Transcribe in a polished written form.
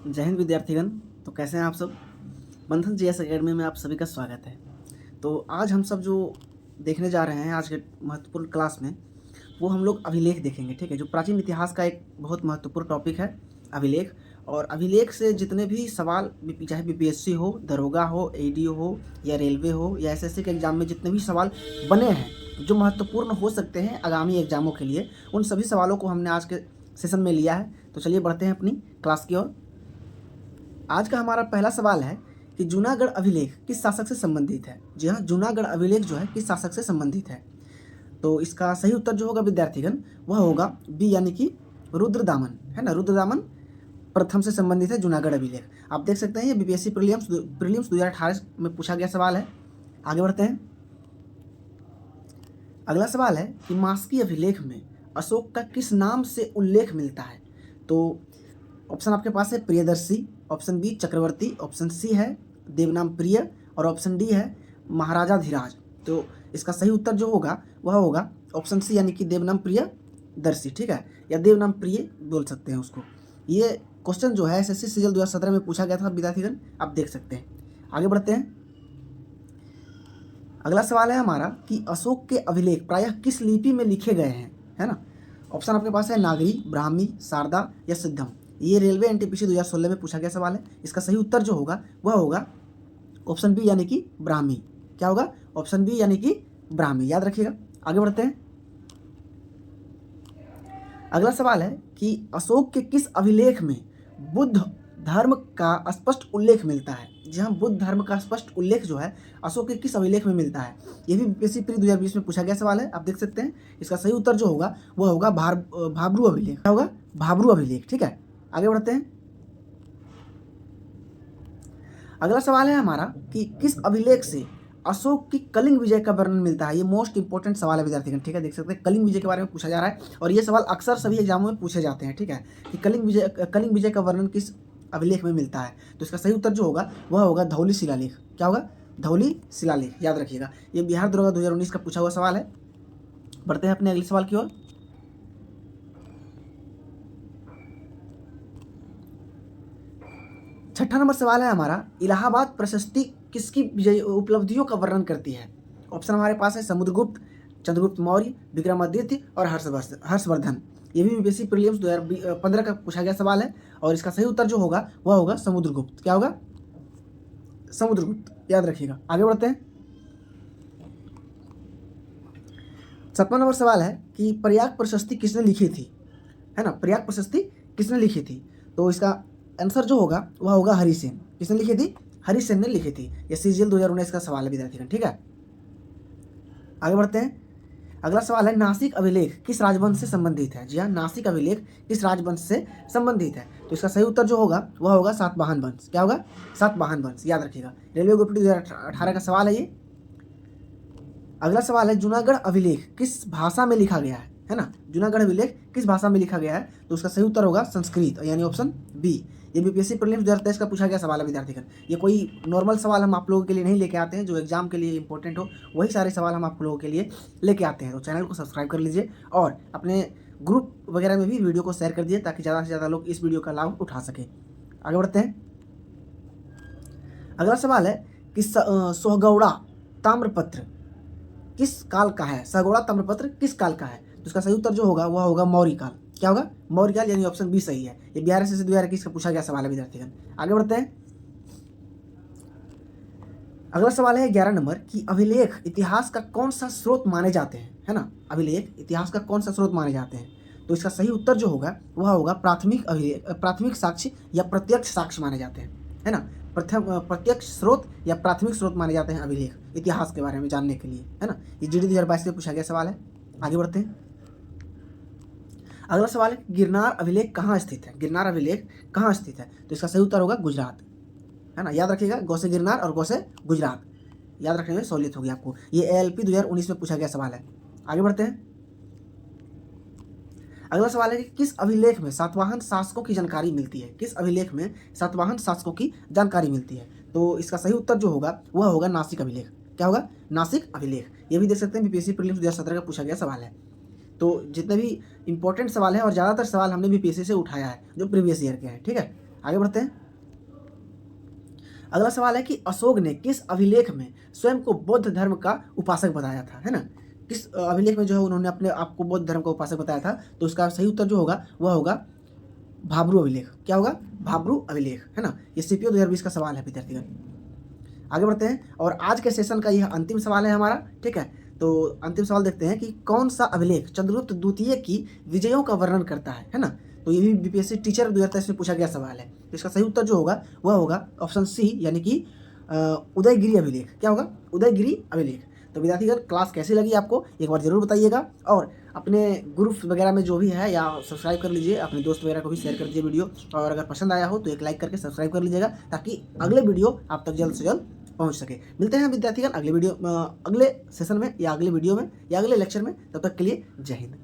जय हिंद विद्यार्थीगण। तो कैसे हैं आप सब। बंधन जीएस एकेडमी में आप सभी का स्वागत है। तो आज हम सब जो देखने जा रहे हैं आज के महत्वपूर्ण क्लास में, वो हम लोग अभिलेख देखेंगे। ठीक है, जो प्राचीन इतिहास का एक बहुत महत्वपूर्ण टॉपिक है अभिलेख। और अभिलेख से जितने भी सवाल, चाहे बीपीएससी हो, दरोगा हो, एडीओ हो, या रेलवे हो, या एसएससी के एग्जाम में जितने भी सवाल बने हैं जो महत्वपूर्ण हो सकते हैं आगामी एग्जामों के लिए, उन सभी सवालों को हमने आज के सेशन में लिया है। तो चलिए बढ़ते हैं अपनी क्लास की ओर। आज का हमारा पहला सवाल है कि जूनागढ़ अभिलेख किस शासक से संबंधित है। जी हाँ, जूनागढ़ अभिलेख जो है किस शासक से संबंधित है। तो इसका सही उत्तर जो होगा विद्यार्थीगण, वह होगा बी, यानी कि रुद्रदामन, है ना। रुद्रदामन प्रथम से संबंधित है जूनागढ़ अभिलेख। आप देख सकते हैं ये बीपीएससी प्रीलिम्स 2018 में पूछा गया सवाल है। आगे बढ़ते हैं। अगला सवाल है कि मास्की अभिलेख में अशोक का किस नाम से उल्लेख मिलता है। तो ऑप्शन आपके पास है प्रियदर्शी, ऑप्शन बी चक्रवर्ती, ऑप्शन सी है देवनाम प्रिय, और ऑप्शन डी है महाराजा धीराज। तो इसका सही उत्तर जो होगा वह होगा ऑप्शन सी, यानी कि देवनाम प्रिय दर्शी। ठीक है, या देवनाम प्रिय बोल सकते हैं उसको। ये क्वेश्चन जो है एसएससी सीजीएल 2017 में पूछा गया था विद्यार्थीगण, आप देख सकते हैं। आगे बढ़ते हैं। अगला सवाल है हमारा कि अशोक के अभिलेख प्रायः किस लिपि में लिखे गए हैं, है ना। ऑप्शन आपके पास है नागरी, ब्राह्मी, शारदा या सिद्धम। ये रेलवे एनटीपीसी 2016 में पूछा गया सवाल है। इसका सही उत्तर जो होगा वह होगा ऑप्शन बी, यानी कि ब्राह्मी। क्या होगा? ऑप्शन बी, यानी कि ब्राह्मी, याद रखिएगा। आगे बढ़ते हैं। अगला सवाल है कि अशोक के किस अभिलेख में बुद्ध धर्म का स्पष्ट उल्लेख मिलता है। जहाँ बुद्ध धर्म का स्पष्ट उल्लेख जो है अशोक के किस अभिलेख में मिलता है। यह भी बीपीएससी प्री 2020 में पूछा गया सवाल है, आप देख सकते हैं। इसका सही उत्तर जो होगा वह होगा भाब्रू अभिलेख। क्या होगा? भाब्रू अभिलेख। ठीक है, आगे बढ़ते हैं। अगला सवाल है हमारा कि किस अभिलेख से अशोक की कलिंग विजय का वर्णन मिलता है। ये मोस्ट इंपॉर्टेंट सवाल है विद्यार्थीगण। ठीक है, देख सकते हैं कलिंग विजय के बारे में पूछा जा रहा है, और ये सवाल अक्सर सभी एग्जामों में पूछे जाते हैं। ठीक है, कि कलिंग विजय का वर्णन किस अभिलेख में मिलता है। तो इसका सही उत्तर जो होगा वह होगा धौली शिलालेख। क्या होगा? धौली शिलालेख, याद रखिएगा। ये बिहार दरोगा 2019 का पूछा हुआ सवाल है। बढ़ते हैं अपने अगले सवाल की ओर। छठा नंबर सवाल है हमारा, इलाहाबाद प्रशस्ति किसकी विजय उपलब्धियों का वर्णन करती है। ऑप्शन हमारे पास है समुद्रगुप्त, चंद्रगुप्त मौर्य, विक्रमादित्य और हर्षवर्धन। ये भी बीपीएससी प्रीलिम्स 2015 का पूछा गया सवाल है, और इसका सही उत्तर जो होगा वह होगा समुद्रगुप्त। क्या होगा? समुद्रगुप्त, याद रखिएगा। आगे बढ़ते हैं। 7वां नंबर सवाल है कि प्रयाग प्रशस्ति किसने लिखी थी, है ना। प्रयाग प्रशस्ति किसने लिखी थी। तो इसका आंसर जो होगा वह होगा हरिसेन। किसने लिखी थी? हरिसेन ने लिखी थी। ये सीजीएल 2019 का सवाल है विद्यार्थीगण। ठीक है, आगे बढ़ते हैं। अगला सवाल है नासिक अभिलेख किस राजवंश से संबंधित है। जी हाँ, नासिक अभिलेख किस राजवंश से संबंधित है। तो इसका सही उत्तर जो होगा वह होगा सातवाहन वंश। क्या होगा? सातवाहन वंश, याद रखिएगा। रेलवे ग्रुप डी 2018 का सवाल है ये। अगला सवाल है जूनागढ़ अभिलेख किस भाषा में लिखा गया है ना। जूनागढ़ अभिलेख किस भाषा में लिखा गया है। तो उसका सही उत्तर होगा संस्कृत, यानी ऑप्शन बी। ये बीपीएससी प्रीलिम्स 2023 का पूछा गया सवाल है विद्यार्थीगण। ये कोई नॉर्मल सवाल हम आप लोगों के लिए नहीं लेके आते हैं, जो एग्जाम के लिए इंपॉर्टेंट हो वही सारे सवाल हम आप लोगों के लिए लेके आते हैं। तो चैनल को सब्सक्राइब कर लीजिए, और अपने ग्रुप वगैरह में भी वीडियो को शेयर कर दिए, ताकि ज़्यादा से ज़्यादा लोग इस वीडियो का लाभ उठा सकें। आगे बढ़ते हैं। अगला सवाल है कि सोहगौड़ा ताम्रपत्र किस काल का है। सगौड़ा ताम्रपत्र किस काल का है। तो इसका सही उत्तर जो होगा वह होगा मौर्य काल। क्या होगा? मौर्य काल, यानी ऑप्शन बी सही है। ये बिहार से 2021 का पूछा गया सवाल है विद्यार्थीगण। आगे बढ़ते हैं। अगला सवाल है 11 नंबर कि अभिलेख इतिहास का कौन सा स्रोत माने जाते हैं, है ना। अभिलेख इतिहास का कौन सा स्रोत माने जाते हैं। तो इसका सही उत्तर जो होगा वह होगा प्राथमिक साक्ष्य या प्रत्यक्ष साक्ष्य माने जाते हैं, है ना। प्रत्यक्ष स्रोत या प्राथमिक स्रोत माने जाते हैं अभिलेख इतिहास के बारे में जानने के लिए, है ना। ये जीडी 2022 में पूछा गया सवाल है। आगे बढ़ते हैं। अगला सवाल है गिरनार अभिलेख कहाँ स्थित है। गिरनार अभिलेख कहाँ स्थित है। तो इसका सही उत्तर होगा गुजरात, है ना। याद रखिएगा, गौ से गिरनार और गौ से गुजरात, याद रखने में सहूलियत होगी आपको। ये एएलपी 2019 में पूछा गया सवाल है। आगे बढ़ते हैं। अगला सवाल है कि किस अभिलेख में सातवाहन शासकों की जानकारी मिलती है। किस अभिलेख में सातवाहन शासकों की जानकारी मिलती है। तो इसका सही उत्तर जो होगा वह होगा नासिक अभिलेख। क्या होगा? नासिक अभिलेख। ये भी देख सकते हैं बीपीएससी प्रीलिम्स 2017 का पूछा गया सवाल है। तो जितने भी इंपॉर्टेंट सवाल है और ज़्यादातर सवाल हमने बीपीएससी से उठाया है जो प्रीवियस ईयर के हैं। ठीक है, आगे बढ़ते हैं। अगला सवाल है कि अशोक ने किस अभिलेख में स्वयं को बौद्ध धर्म का उपासक बताया था, है ना। किस अभिलेख में जो है उन्होंने अपने आप को बौद्ध धर्म का उपासक बताया था, तो इसका सही उत्तर जो होगा वह होगा भाब्रू अभिलेख। क्या होगा? भाब्रू अभिलेख, है ना। ये सीपीओ 2020 का सवाल है विद्यार्थीगण। आगे बढ़ते हैं और आज के सेशन का यह अंतिम सवाल है हमारा, ठीक है। तो अंतिम सवाल देखते हैं कि कौन सा अभिलेख चंद्रगुप्त द्वितीय की विजयों का वर्णन करता है ना। तो ये भी बीपीएससी टीचर 2023 में पूछा गया सवाल है। तो इसका सही उत्तर जो होगा वह होगा ऑप्शन सी, यानी कि उदयगिरी अभिलेख। क्या होगा? उदयगिरी अभिलेख। तो विद्यार्थीगण क्लास कैसी लगी आपको एक बार जरूर बताइएगा, और अपने ग्रुप वगैरह में जो भी है या सब्सक्राइब कर लीजिए, अपने दोस्त वगैरह को भी शेयर कर दीजिए वीडियो, और अगर पसंद आया हो तो एक लाइक करके सब्सक्राइब कर लीजिएगा, ताकि अगले वीडियो आप तक जल्द से जल्द पहुंच सके। मिलते हैं विद्यार्थीगण अगले वीडियो, अगले सेशन में या अगले वीडियो में या अगले लेक्चर में। तब तक के लिए जय हिंद।